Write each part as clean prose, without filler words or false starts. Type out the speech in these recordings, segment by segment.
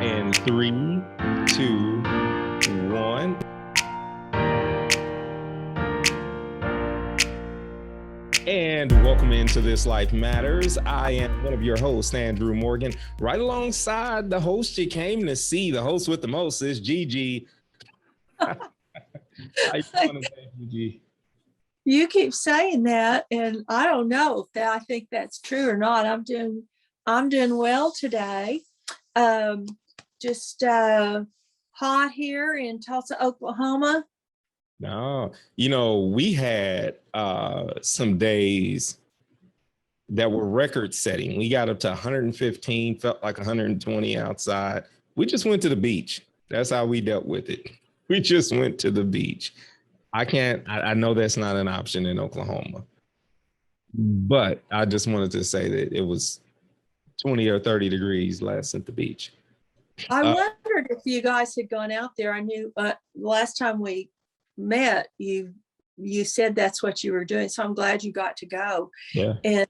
And 3, 2, 1. And welcome into This Life Matters. I am one of your hosts, Andrew Morgan. Right alongside the host you came to see, the host with the most is Gigi. How you doing today, Gigi? You keep saying that, and I don't know if I think that's true or not. I'm doing well today. Just hot here in Tulsa, Oklahoma. No, we had some days that were record setting. We got up to 115, felt like 120 outside. We just went to the beach. That's how we dealt with it. We just went to the beach. I know that's not an option in Oklahoma, but I just wanted to say that it was 20 or 30 degrees less at the beach. I wondered if you guys had gone out there. I knew last time we met, you said that's what you were doing. So I'm glad you got to go. Yeah. And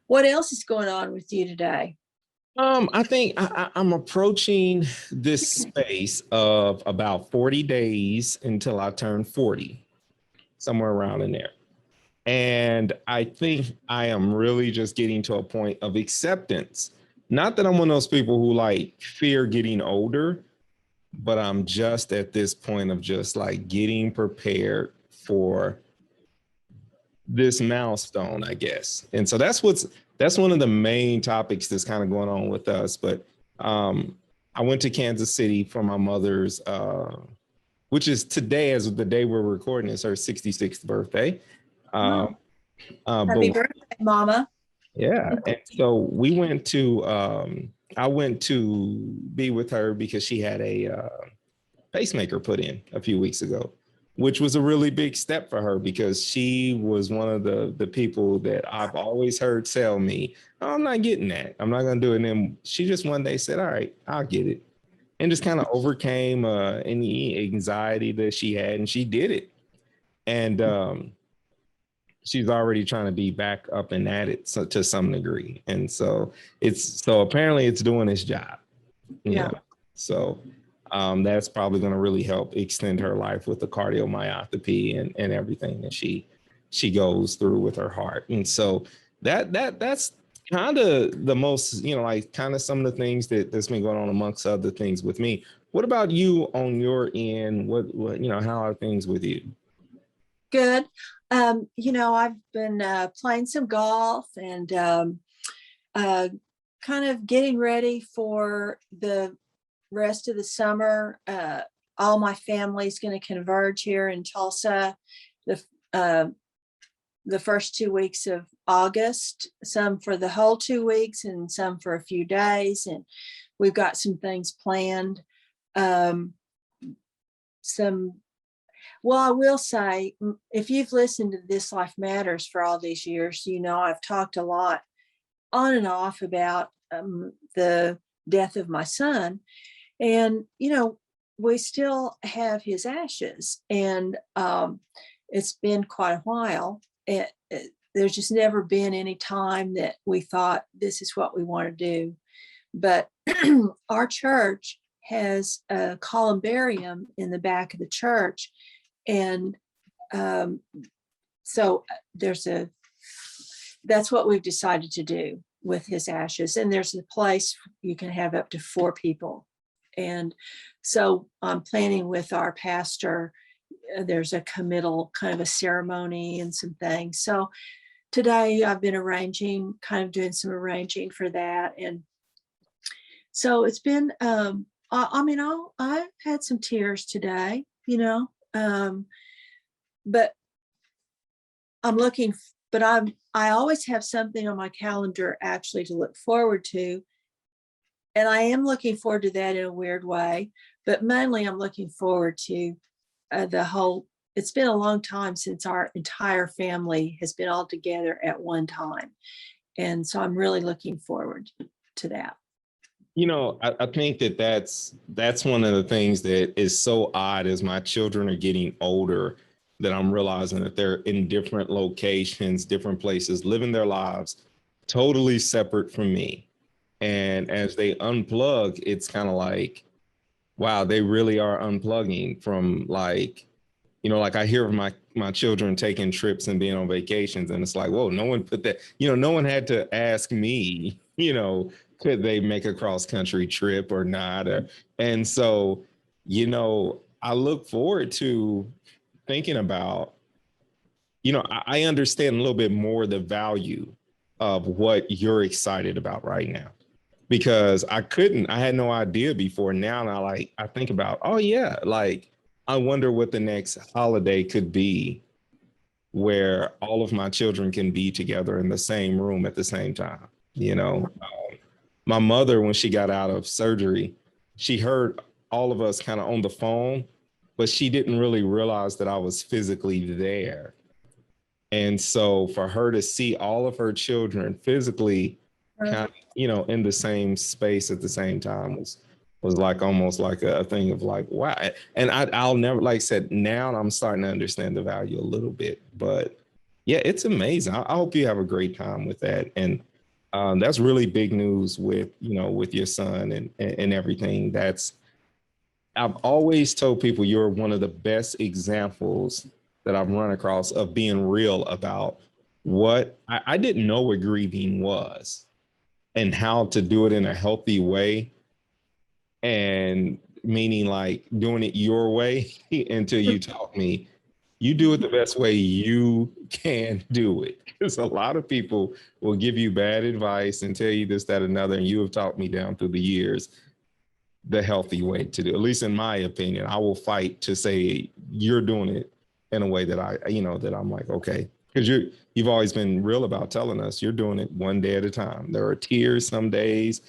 what else is going on with you today? I think I'm approaching this space of about 40 days until I turn 40, somewhere around in there. And I think I am really just getting to a point of acceptance. Not that I'm one of those people who like fear getting older, but I'm just at this point of just like getting prepared for this milestone, I guess. And so that's one of the main topics that's kind of going on with us. But I went to Kansas City for my mother's, which is today, as the day we're recording, is her 66th birthday. Happy birthday, Mama. Yeah. And so we went to, I went to be with her because she had a pacemaker put in a few weeks ago, which was a really big step for her because she was one of the people that I've always heard tell me, oh, I'm not getting that. I'm not going to do it. And then she just one day said, all right, I'll get it. And just kind of overcame any anxiety that she had, and she did it. And she's already trying to be back up and at it to some degree. And so apparently it's doing its job. Yeah. So that's probably going to really help extend her life with the cardiomyopathy and everything that she goes through with her heart. And so that's kind of the most, like kind of some of the things that's been going on amongst other things with me. What about you on your end? What how are things with you? Good. I've been playing some golf and kind of getting ready for the rest of the summer. All my family's going to converge here in Tulsa the first 2 weeks of August, some for the whole 2 weeks and some for a few days. And we've got some things planned. Well, I will say, if you've listened to This Life Matters for all these years, I've talked a lot on and off about the death of my son. And, we still have his ashes. And it's been quite a while. There's just never been any time that we thought this is what we want to do. But our church has a columbarium in the back of the church. And so that's what we've decided to do with his ashes. And there's a place you can have up to 4 people. And so I'm planning with our pastor. There's a committal kind of a ceremony and some things. So today I've been doing some arranging for that. And so it's been, I've had some tears today, but I always have something on my calendar actually to look forward to. And I am looking forward to that in a weird way, but mainly I'm looking forward to it's been a long time since our entire family has been all together at one time. And so I'm really looking forward to that. I think that's one of the things that is so odd as my children are getting older, that I'm realizing that they're in different locations, different places, living their lives totally separate from me. And as they unplug, it's kind of like, wow, they really are unplugging from like, like I hear of my children taking trips and being on vacations, and it's like, whoa, no one put that, no one had to ask me, could they make a cross country trip or not? And so, I look forward to thinking about, I understand a little bit more the value of what you're excited about right now, because I had no idea before. Now, and I think about, oh yeah, like I wonder what the next holiday could be where all of my children can be together in the same room at the same time. My mother, when she got out of surgery, she heard all of us kind of on the phone, but she didn't really realize that I was physically there. And so for her to see all of her children physically kind of, in the same space at the same time was like almost like a thing of like, wow. And I'll never, like I said, now I'm starting to understand the value a little bit. But yeah, it's amazing. I hope you have a great time with that. And that's really big news with, with your son and everything. I've always told people you're one of the best examples that I've run across of being real about what I didn't know what grieving was and how to do it in a healthy way. And meaning like doing it your way until you taught me you do it the best way you can do it. Because a lot of people will give you bad advice and tell you this, that, another. And you have taught me down through the years the healthy way to do, at least in my opinion. I will fight to say you're doing it in a way that that I'm like, okay, because you've always been real about telling us you're doing it one day at a time. There are tears some days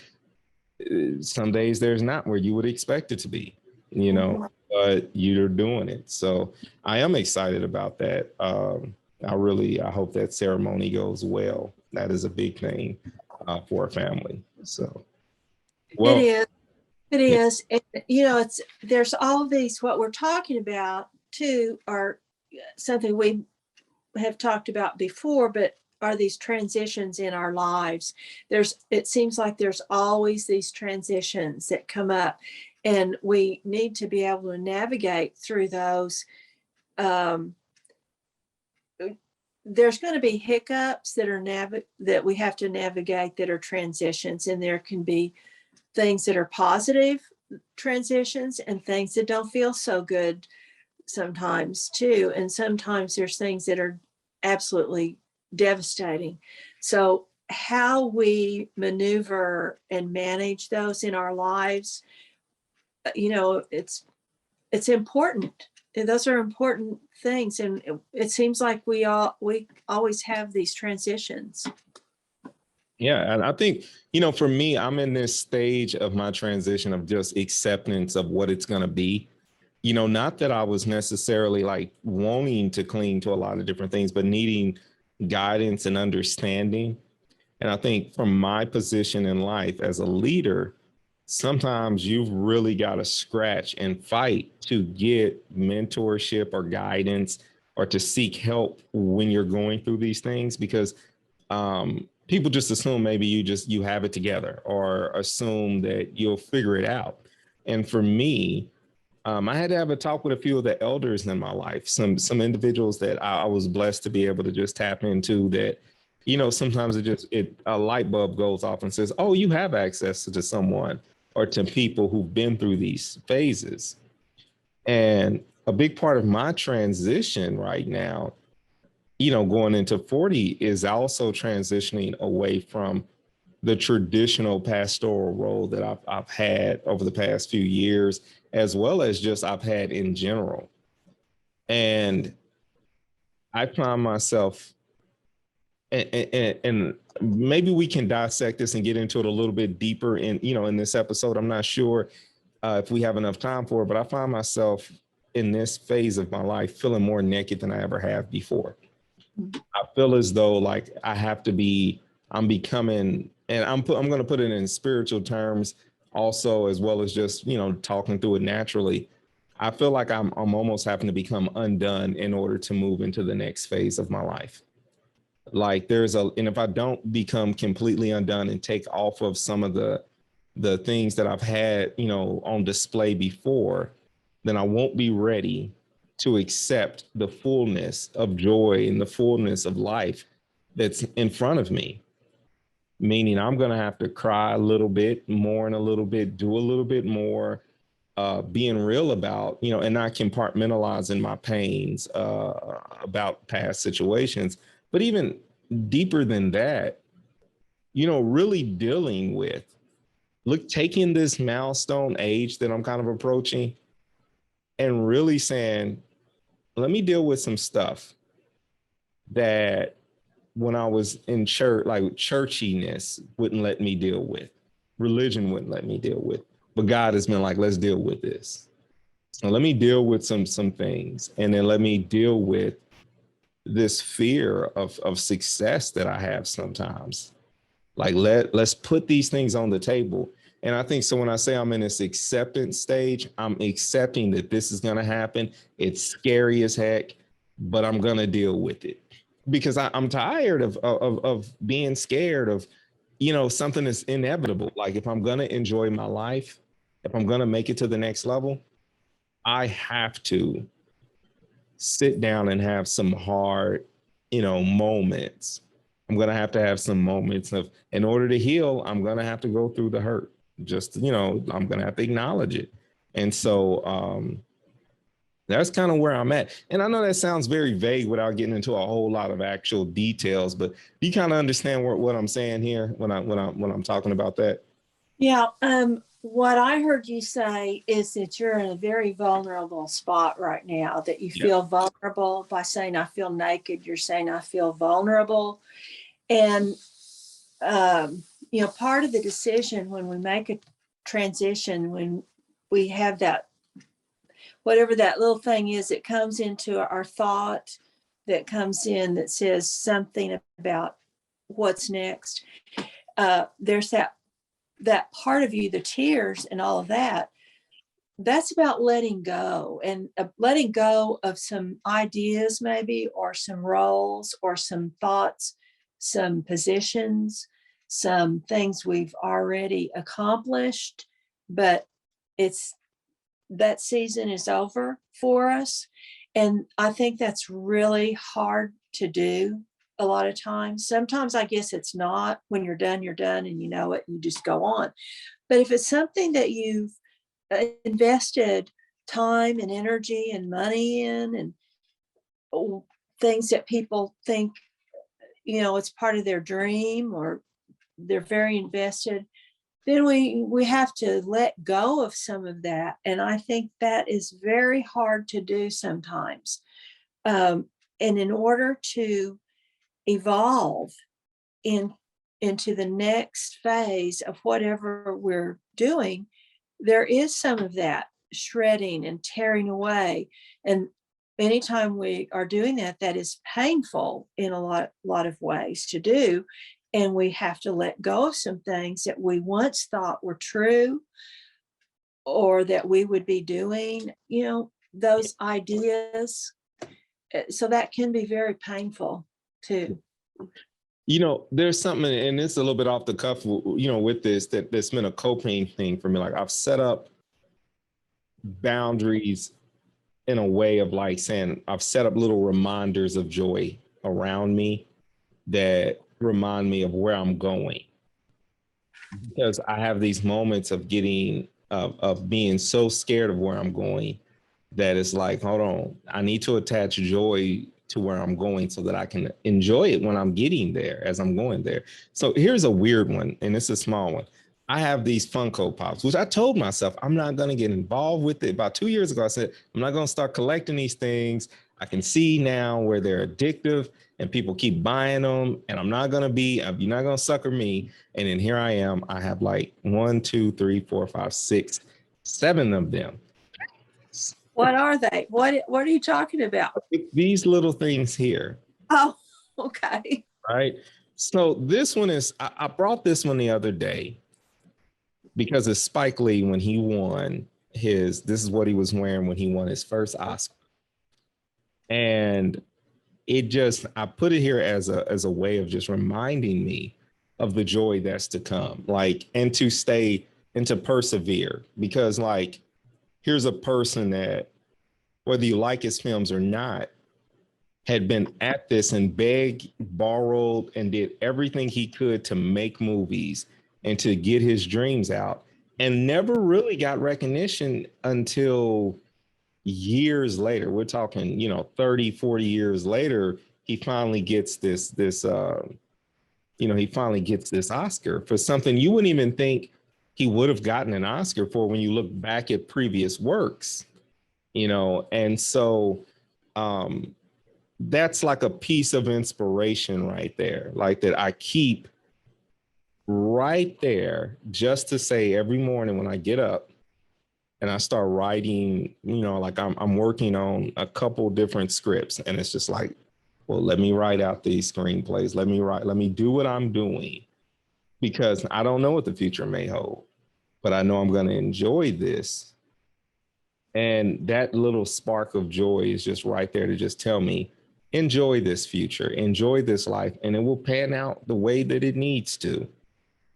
there's not where you would expect it to be, but you're doing it. So I am excited about that. I hope that ceremony goes well. That is a big thing for a family. So, well, It is. It yeah. is. There's all of these, what we're talking about too, are something we have talked about before, but are these transitions in our lives. It seems like there's always these transitions that come up, and we need to be able to navigate through those. There's going to be hiccups that we have to navigate, that are transitions, and there can be things that are positive transitions and things that don't feel so good sometimes too. And sometimes there's things that are absolutely devastating. So how we maneuver and manage those in our lives, it's important. Those are important things. And it seems like we always have these transitions. Yeah, and I think, for me, I'm in this stage of my transition of just acceptance of what it's going to be. Not that I was necessarily like wanting to cling to a lot of different things, but needing guidance and understanding. And I think from my position in life as a leader, sometimes you've really got to scratch and fight to get mentorship or guidance or to seek help when you're going through these things, because people just assume maybe you have it together or assume that you'll figure it out. And for me, I had to have a talk with a few of the elders in my life, some individuals that I was blessed to be able to just tap into that, sometimes a light bulb goes off and says, oh, you have access to someone or to people who've been through these phases. And a big part of my transition right now, going into 40, is also transitioning away from the traditional pastoral role that I've had over the past few years, as well as just I've had in general. And I find myself, and maybe we can dissect this and get into it a little bit deeper in this episode. I'm not sure if we have enough time for it, but I find myself in this phase of my life feeling more naked than I ever have before. I feel as though like I'm becoming, and I'm going to put it in spiritual terms also, as well as just, talking through it naturally. I feel like I'm almost having to become undone in order to move into the next phase of my life. Like and if I don't become completely undone and take off of some of the things that I've had, on display before, then I won't be ready to accept the fullness of joy and the fullness of life that's in front of me. Meaning I'm going to have to cry a little bit, mourn a little bit, do a little bit more, being real about, and not compartmentalizing my pains about past situations. But even deeper than that, really dealing with, taking this milestone age that I'm kind of approaching and really saying, let me deal with some stuff that when I was in church, like churchiness wouldn't let me deal with, religion wouldn't let me deal with. But God has been like, let's deal with this. So let me deal with some things, and then let me deal with this fear of success that I have sometimes. Like let's put these things on the table. And I think so when I say I'm in this acceptance stage, I'm accepting that this is going to happen. It's scary as heck, but I'm going to deal with it because I'm tired of being scared of, something that's inevitable. Like if I'm going to enjoy my life, if I'm going to make it to the next level, I have to sit down and have some hard, moments. I'm going to have some moments of, in order to heal, I'm going to have to go through the hurt. Just, I'm going to have to acknowledge it. And so that's kind of where I'm at. And I know that sounds very vague without getting into a whole lot of actual details, but do you kind of understand what I'm saying here when I'm talking about that? Yeah. What I heard you say is that you're in a very vulnerable spot right now, that you feel vulnerable. By saying I feel naked, you're saying I feel vulnerable. And, part of the decision when we make a transition, when we have that, whatever that little thing is that comes into our thought, that comes in that says something about what's next, there's that part of you, the tears and all of that, that's about letting go, and letting go of some ideas maybe, or some roles, or some thoughts, some positions, some things we've already accomplished, but it's that season is over for us. And I think that's really hard to do a lot of times. Sometimes I guess it's not. When you're done, and you know it, you just go on. But if it's something that you've invested time and energy and money in, and things that people think, it's part of their dream, or they're very invested, then we have to let go of some of that. And I think that is very hard to do sometimes. And in order to evolve into the next phase of whatever we're doing, there is some of that shredding and tearing away. And anytime we are doing that, that is painful in a lot of ways to do. And we have to let go of some things that we once thought were true, or that we would be doing, those ideas. So that can be very painful too. There's something, and it's a little bit off the cuff, with this, that's been a coping thing for me. Like I've set up boundaries in a way of like saying, I've set up little reminders of joy around me that remind me of where I'm going. Because I have these moments of of being so scared of where I'm going that it's like, hold on, I need to attach joy to where I'm going so that I can enjoy it when I'm getting there, as I'm going there. So here's a weird one, and it's a small one. I have these Funko Pops, which I told myself I'm not going to get involved with it. About 2 years ago, I said, I'm not going to start collecting these things. I can see now where they're addictive and people keep buying them. And I'm not going to you're not going to sucker me. And then here I am. I have like 1, 2, 3, 4, 5, 6, 7 of them. What are they? What are you talking about? These little things here. Oh, okay. Right. So this one is, I brought this one the other day because it's Spike Lee when he won this is what he was wearing when he won his first Oscar. And I put it here as a way of just reminding me of the joy that's to come, like, and to stay and to persevere, because like, here's a person that, whether you like his films or not, had been at this and begged, borrowed, and did everything he could to make movies and to get his dreams out, and never really got recognition until years later. We're talking, 30, 40 years later, he finally gets he finally gets this Oscar for something you wouldn't even think he would have gotten an Oscar for when you look back at previous works, and so um that's like a piece of inspiration right there, like that I keep right there just to say every morning when I get up and I start writing, like I'm working on a couple different scripts, and it's just like, well, let me write out these screenplays. Let me do what I'm doing, because I don't know what the future may hold, but I know I'm going to enjoy this. And that little spark of joy is just right there to just tell me, enjoy this future, enjoy this life, and it will pan out the way that it needs to.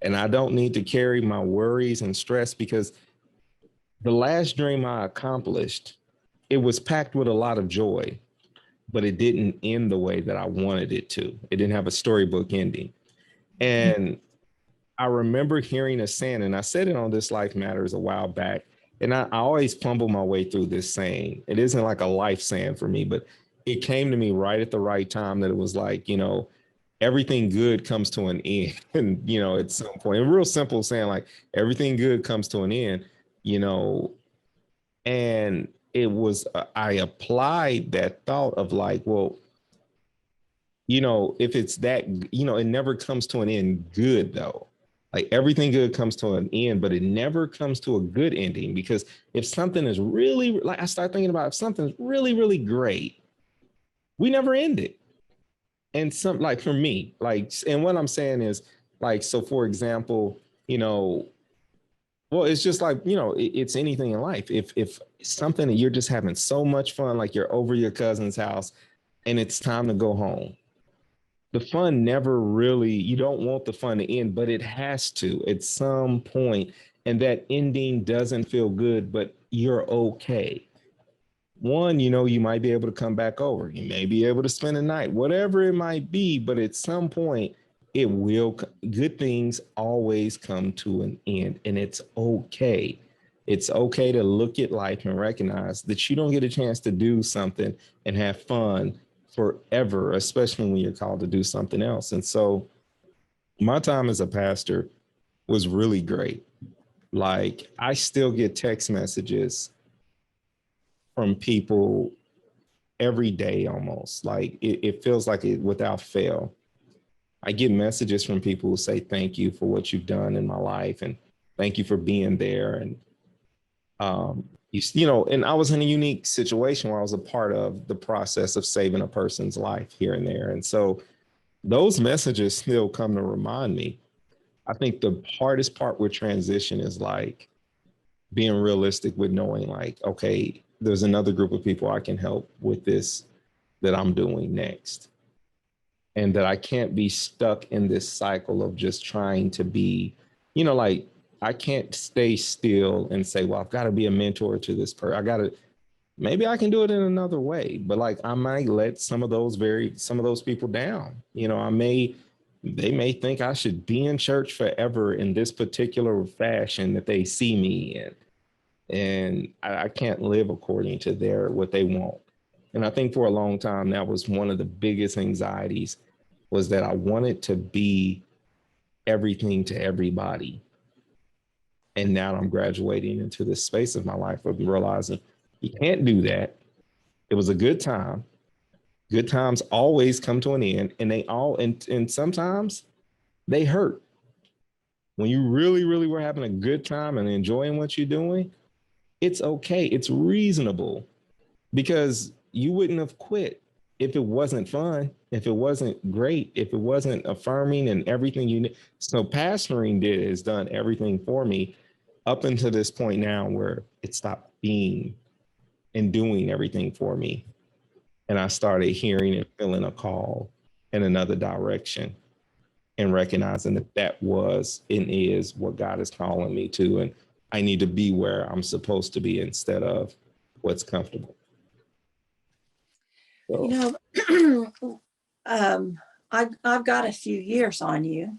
And I don't need to carry my worries and stress, because the last dream I accomplished, it was packed with a lot of joy, but it didn't end the way that I wanted it to. It didn't have a storybook ending. And I remember hearing a saying, and I said it on This Life Matters a while back, and I always fumble my way through this saying. It isn't like a life saying for me, but it came to me right at the right time, that it was like, everything good comes to an end. And, at some point, a real simple saying, like, everything good comes to an end, you know, and it was, I applied that thought of like, well, if it's that, it never comes to an end good though. Like, everything good comes to an end, but it never comes to a good ending, because if something is really, like, I start thinking about, if something's really, really great, we never end it. And like, for me, like, and what I'm saying is, like, so for example, well, it's just like, it's anything in life. If something that you're just having so much fun, like you're over your cousin's house and it's time to go home, the fun never really, you don't want the fun to end, but it has to at some point. And that ending doesn't feel good, but you're okay. One, you might be able to come back over. You may be able to spend a night, whatever it might be, but at some point, good things always come to an end, and it's okay. It's okay to look at life and recognize that you don't get a chance to do something and have fun forever, especially when you're called to do something else. And so my time as a pastor was really great. Like, I still get text messages from people every day almost. Like, it feels like it without fail. I get messages from people who say, thank you for what you've done in my life, and thank you for being there. And, and I was in a unique situation where I was a part of the process of saving a person's life here and there. And so those messages still come to remind me. I think the hardest part with transition is like being realistic with knowing, like, okay, there's another group of people I can help with this that I'm doing next. And that I can't be stuck in this cycle of just trying to be, like, I can't stay still and say, well, I've got to be a mentor to this person. Maybe I can do it in another way, but like, I might let some of those people down. They may think I should be in church forever in this particular fashion that they see me in. And I can't live according to what they want. And I think for a long time, that was one of the biggest anxieties, was that I wanted to be everything to everybody. And now I'm graduating into this space of my life of realizing you can't do that. It was a good time. Good times always come to an end, and and sometimes they hurt. When you really, really were having a good time and enjoying what you're doing, it's okay. It's reasonable, because you wouldn't have quit if it wasn't fun, if it wasn't great, if it wasn't affirming and everything you need. So pastoring has done everything for me up until this point now, where it stopped being and doing everything for me. And I started hearing and feeling a call in another direction and recognizing that that was and is what God is calling me to. And I need to be where I'm supposed to be instead of what's comfortable. So, You know, I've got a few years on you,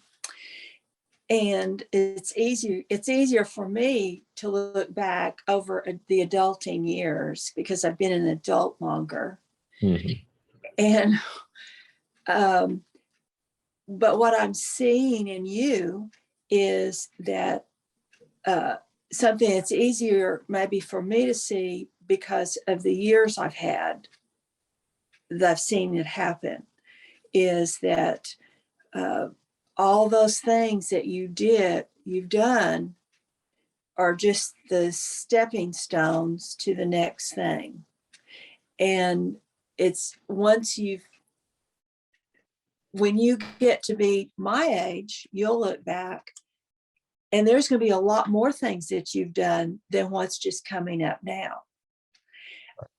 and it's easier for me to look back over the adulting years because I've been an adult longer. mhm. And but what I'm seeing in you is that something that's easier maybe for me to see because of the years I've had that I've seen it happen, is that all those things that you've done are just the stepping stones to the next thing. And it's when you get to be my age, you'll look back and there's going to be a lot more things that you've done than what's just coming up now.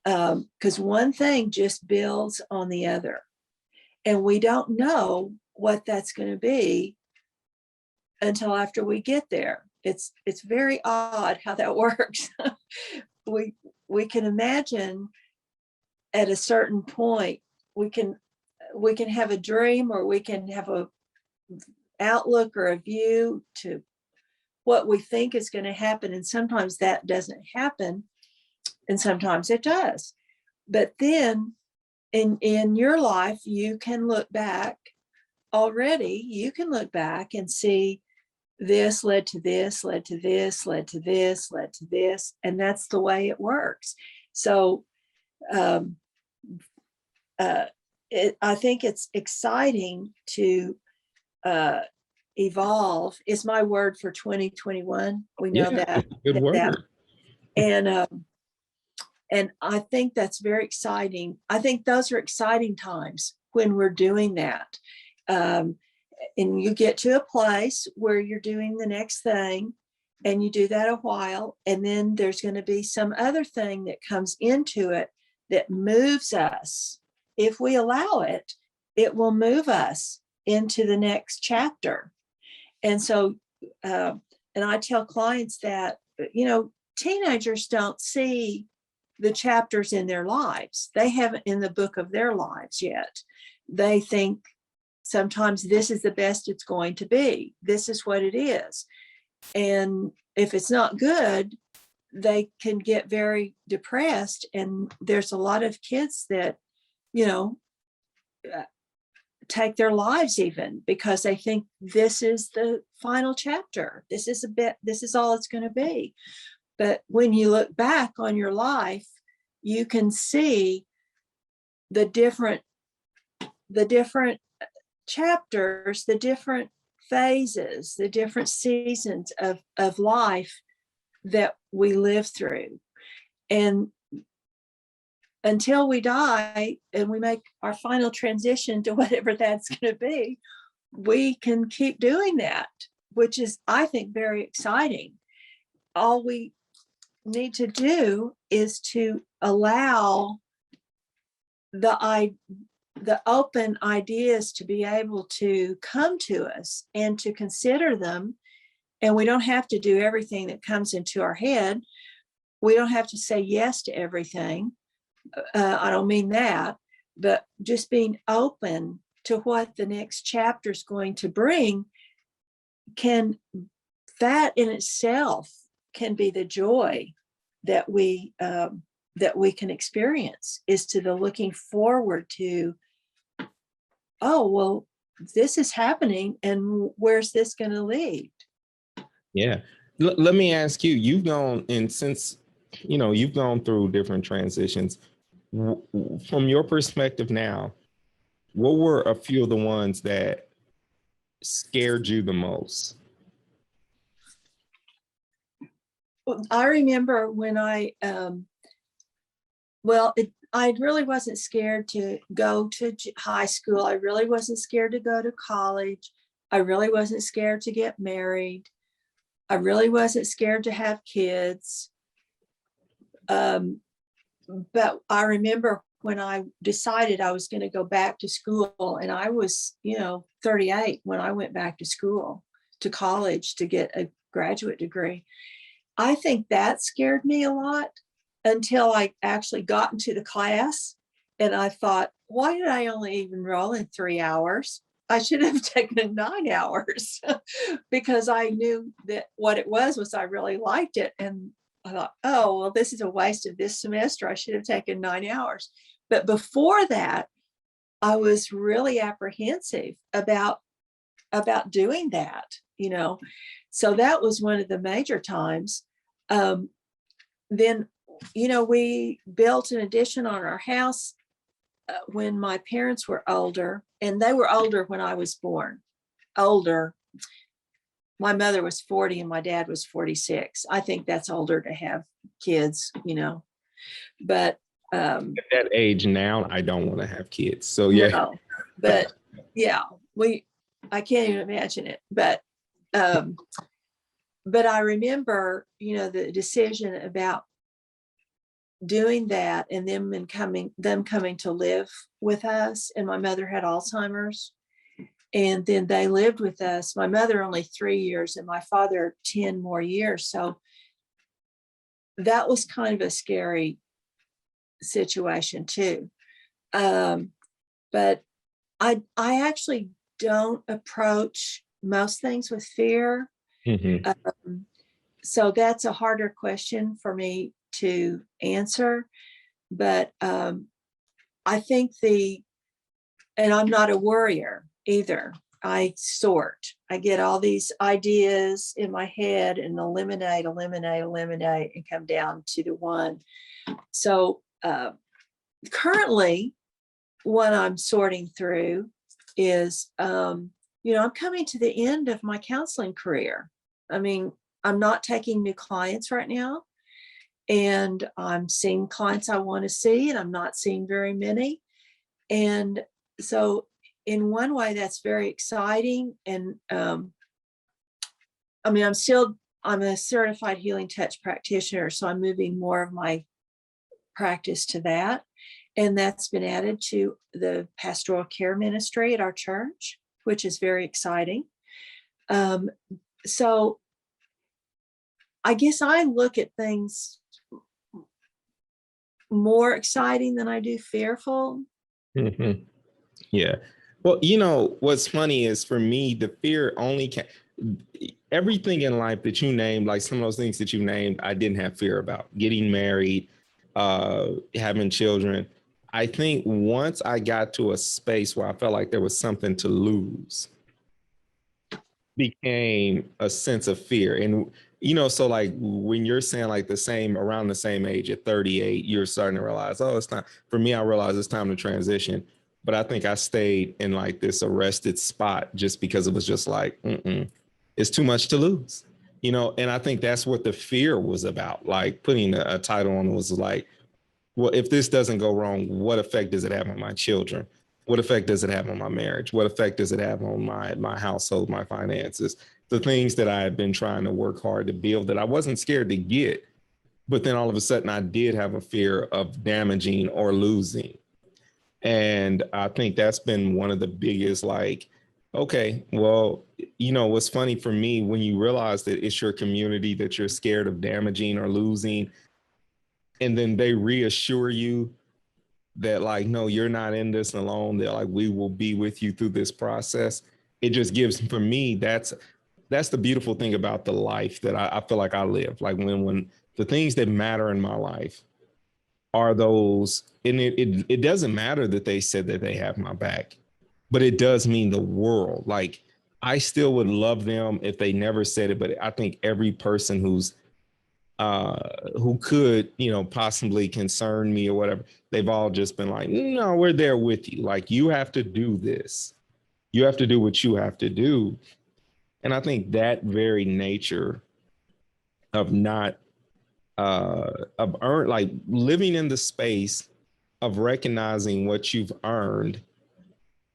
Because one thing just builds on the other. And we don't know what that's going to be until after we get there. It's very odd how that works. we can imagine at a certain point, we can have a dream, or we can have a outlook or a view to what we think is going to happen. And sometimes that doesn't happen, and sometimes it does. But then in your life, you can look back already. You can look back and see this led to this, led to this, led to this, led to this. And that's the way it works. So I think it's exciting to evolve is my word for 2021. We know that. Good word. That. And I think that's very exciting. I think those are exciting times when we're doing that. And you get to a place where you're doing the next thing, and you do that a while, and then there's going to be some other thing that comes into it that moves us. If we allow it, it will move us into the next chapter. And so, and I tell clients that, teenagers don't see the chapters in their lives. They haven't in the book of their lives yet. They think sometimes this is the best it's going to be. This is what it is. And if it's not good, they can get very depressed. And there's a lot of kids that, take their lives even because they think this is the final chapter. This is all it's going to be. But when you look back on your life, you can see the different chapters, the different phases, the different seasons of life that we live through. And until we die and we make our final transition to whatever that's going to be, we can keep doing that, which is, I think, very exciting. All we need to do is to allow the open ideas to be able to come to us and to consider them. And we don't have to do everything that comes into our head. We don't have to say yes to everything. I don't mean that, but just being open to what the next chapter is going to bring that in itself can be the joy that we can experience, is to the looking forward to, oh, well, this is happening, and where's this going to lead? Yeah. Let me ask you, you've gone, and since, you've gone through different transitions, from your perspective now, what were a few of the ones that scared you the most? I remember when I really wasn't scared to go to high school. I really wasn't scared to go to college. I really wasn't scared to get married. I really wasn't scared to have kids. But I remember when I decided I was going to go back to school. And I was, 38 when I went back to school, to college, to get a graduate degree. I think that scared me a lot until I actually got into the class. And I thought, why did I only enroll in 3 hours? I should have taken 9 hours because I knew that what it was I really liked it. And I thought, oh, well, this is a waste of this semester. I should have taken 9 hours. But before that, I was really apprehensive about doing that, So that was one of the major times. Then, we built an addition on our house when my parents were older, and they were older when I was born. Older. My mother was 40 and my dad was 46. I think that's older to have kids, but At that age now, I don't want to have kids. So yeah. No, but yeah, I can't even imagine it. But I remember, the decision about doing that and them coming to live with us. And my mother had Alzheimer's. And then they lived with us. My mother only 3 years and my father 10 more years. So that was kind of a scary situation too. But I actually don't approach most things with fear. So that's a harder question for me to answer. But I think and I'm not a worrier either. I get all these ideas in my head and eliminate, and come down to the one. So currently, what I'm sorting through is, I'm coming to the end of my counseling career. I mean, I'm not taking new clients right now, and I'm seeing clients I want to see, and I'm not seeing very many. And so in one way, that's very exciting. And I'm a certified healing touch practitioner, so I'm moving more of my practice to that. And that's been added to the pastoral care ministry at our church, which is very exciting. So I guess I look at things more exciting than I do fearful. Mm-hmm. Yeah. Well, what's funny is for me, the fear only everything in life that you named, like some of those things that you named, I didn't have fear about. Getting married, having children. I think once I got to a space where I felt like there was something to lose, became a sense of fear. And, so like when you're saying like around the same age at 38, you're starting to realize, oh, it's not, for me, I realized it's time to transition. But I think I stayed in like this arrested spot just because it was just like, it's too much to lose, and I think that's what the fear was about. Like putting a title on it was like, well, if this doesn't go wrong, what effect does it have on my children? What effect does it have on my marriage? What effect does it have on my household, my finances? The things that I had been trying to work hard to build that I wasn't scared to get, but then all of a sudden I did have a fear of damaging or losing. And I think that's been one of the biggest, like, okay, well, what's funny for me, when you realize that it's your community that you're scared of damaging or losing, and then they reassure you that like, no, you're not in this alone. They're like, we will be with you through this process. It just gives, for me, that's the beautiful thing about the life that I feel like I live. Like when the things that matter in my life are those, and it doesn't matter that they said that they have my back, but it does mean the world. Like I still would love them if they never said it, but I think every person who could, possibly concern me or whatever, they've all just been like, no, we're there with you. Like you have to do this. You have to do what you have to do. And I think that very nature of not like living in the space of recognizing what you've earned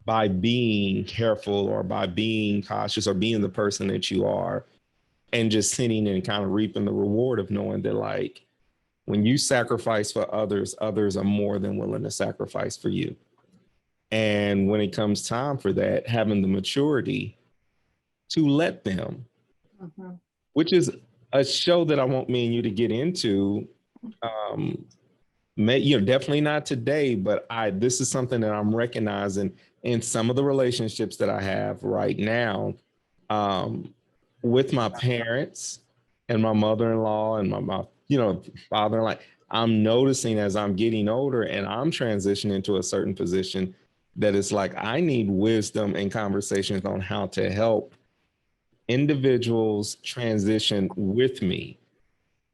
by being careful or by being cautious or being the person that you are, and just sitting and kind of reaping the reward of knowing that like when you sacrifice for others, others are more than willing to sacrifice for you. And when it comes time for that, having the maturity to let them, Mhm. which is a show that I want me and you to get into. Definitely not today, but this is something that I'm recognizing in some of the relationships that I have right now, with my parents and my mother-in-law and my father-in-law. I'm noticing as I'm getting older and I'm transitioning to a certain position that it's like I need wisdom and conversations on how to help individuals transition with me,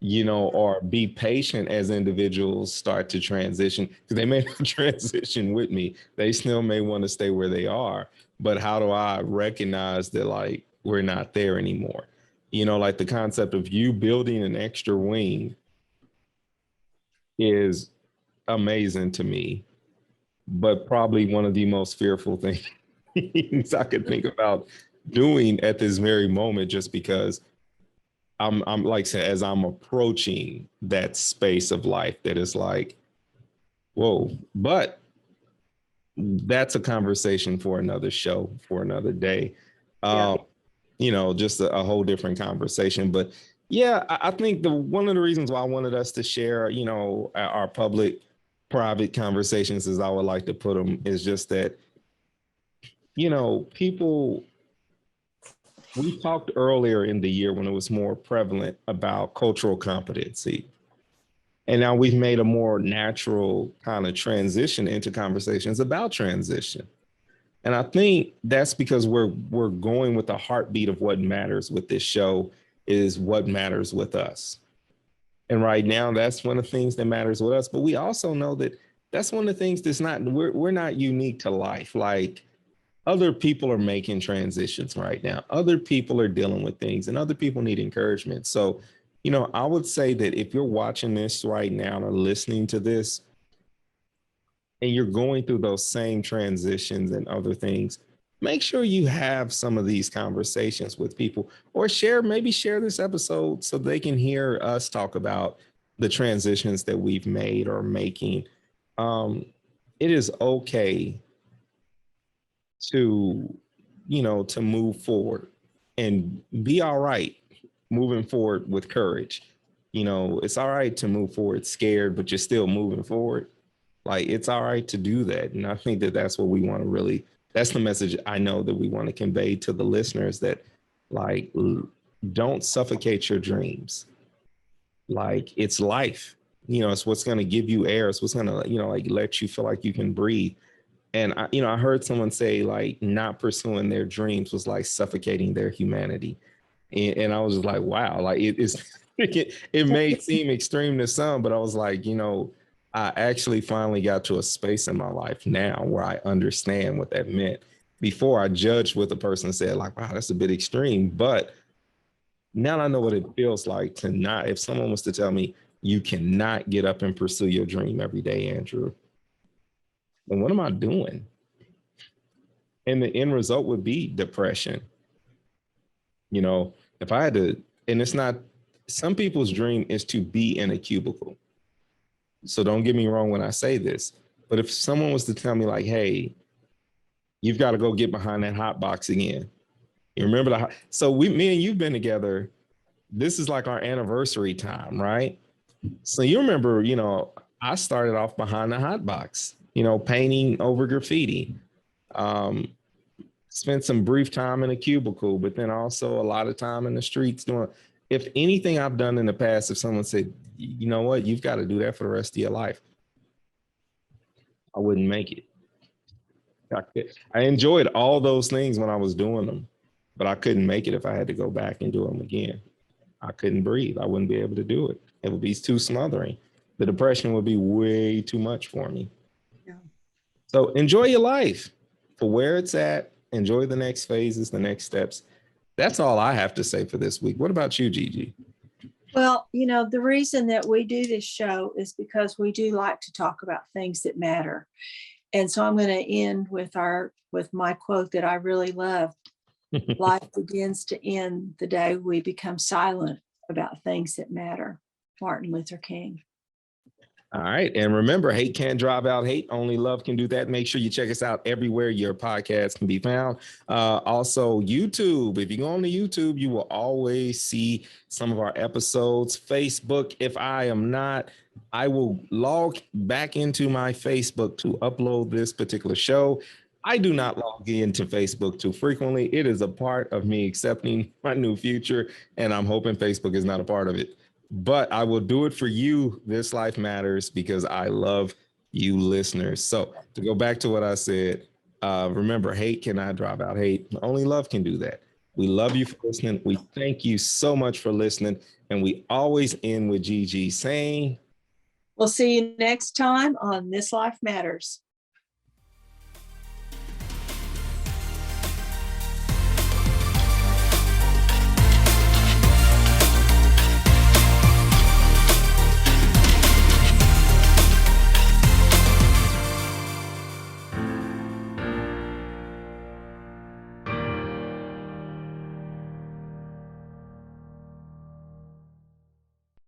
or be patient as individuals start to transition, because they may not transition with me. They still may want to stay where they are. But how do I recognize that, like, we're not there anymore? Like the concept of you building an extra wing is amazing to me, but probably one of the most fearful things I could think about doing at this very moment, just because I'm like I said, as I'm approaching that space of life that is like, whoa, but that's a conversation for another show, for another day. Yeah. Um, just a whole different conversation. But yeah, I think one of the reasons why I wanted us to share, our public private conversations, as I would like to put them, is just that, people, we talked earlier in the year when it was more prevalent about cultural competency. And now we've made a more natural kind of transition into conversations about transition. And I think that's because we're going with the heartbeat of what matters with this show is what matters with us. And right now, that's one of the things that matters with us. But we also know that that's one of the things that's not, we're not unique to life. Like, other people are making transitions right now. Other people are dealing with things and other people need encouragement. So, I would say that if you're watching this right now or listening to this and you're going through those same transitions and other things, make sure you have some of these conversations with people, or maybe share this episode so they can hear us talk about the transitions that we've made or making. It is okay to to move forward and be all right moving forward with courage. It's all right to move forward scared, but you're still moving forward. Like, it's all right to do that. And I think that that's what we want to really, that's the message I know that we want to convey to the listeners, that, like, don't suffocate your dreams. Like, it's life, it's what's going to give you air. It's what's going to, like, let you feel like you can breathe. And I heard someone say, like, not pursuing their dreams was like suffocating their humanity. And I was just like, wow, like, it may seem extreme to some, but I was like, I actually finally got to a space in my life now where I understand what that meant. Before, I judged what the person said, like, wow, that's a bit extreme. But now I know what it feels like to not, if someone was to tell me, you cannot get up and pursue your dream every day, Andrew, then what am I doing? And the end result would be depression. If I had to, and it's not, some people's dream is to be in a cubicle. So don't get me wrong when I say this, but if someone was to tell me, like, hey, you've got to go get behind that hot box again. You remember so me and you've been together. This is like our anniversary time, right? So you remember, I started off behind the hot box, painting over graffiti. Spent some brief time in a cubicle, but then also a lot of time in the streets doing, if anything I've done in the past, if someone said, you know what, you've got to do that for the rest of your life, I wouldn't make it. I enjoyed all those things when I was doing them, but I couldn't make it if I had to go back and do them again. I couldn't breathe. I wouldn't be able to do it. It would be too smothering. The depression would be way too much for me. Yeah. So enjoy your life for where it's at. Enjoy the next phases, the next steps. That's all I have to say for this week. What about you, Gigi? Well, the reason that we do this show is because we do like to talk about things that matter. And so I'm going to end with my quote that I really love. Life begins to end the day we become silent about things that matter. Martin Luther King. All right. And remember, hate can't drive out hate. Only love can do that. Make sure you check us out everywhere your podcast can be found. Also, YouTube. If you go on to YouTube, you will always see some of our episodes. Facebook, if I am not, I will log back into my Facebook to upload this particular show. I do not log into Facebook too frequently. It is a part of me accepting my new future, and I'm hoping Facebook is not a part of it. But I will do it for you. This life matters because I love you listeners. So to go back to what I said, remember, hate cannot drive out hate. Only love can do that. We love you for listening. We thank you so much for listening. And we always end with Gigi saying, We'll see you next time on This Life Matters.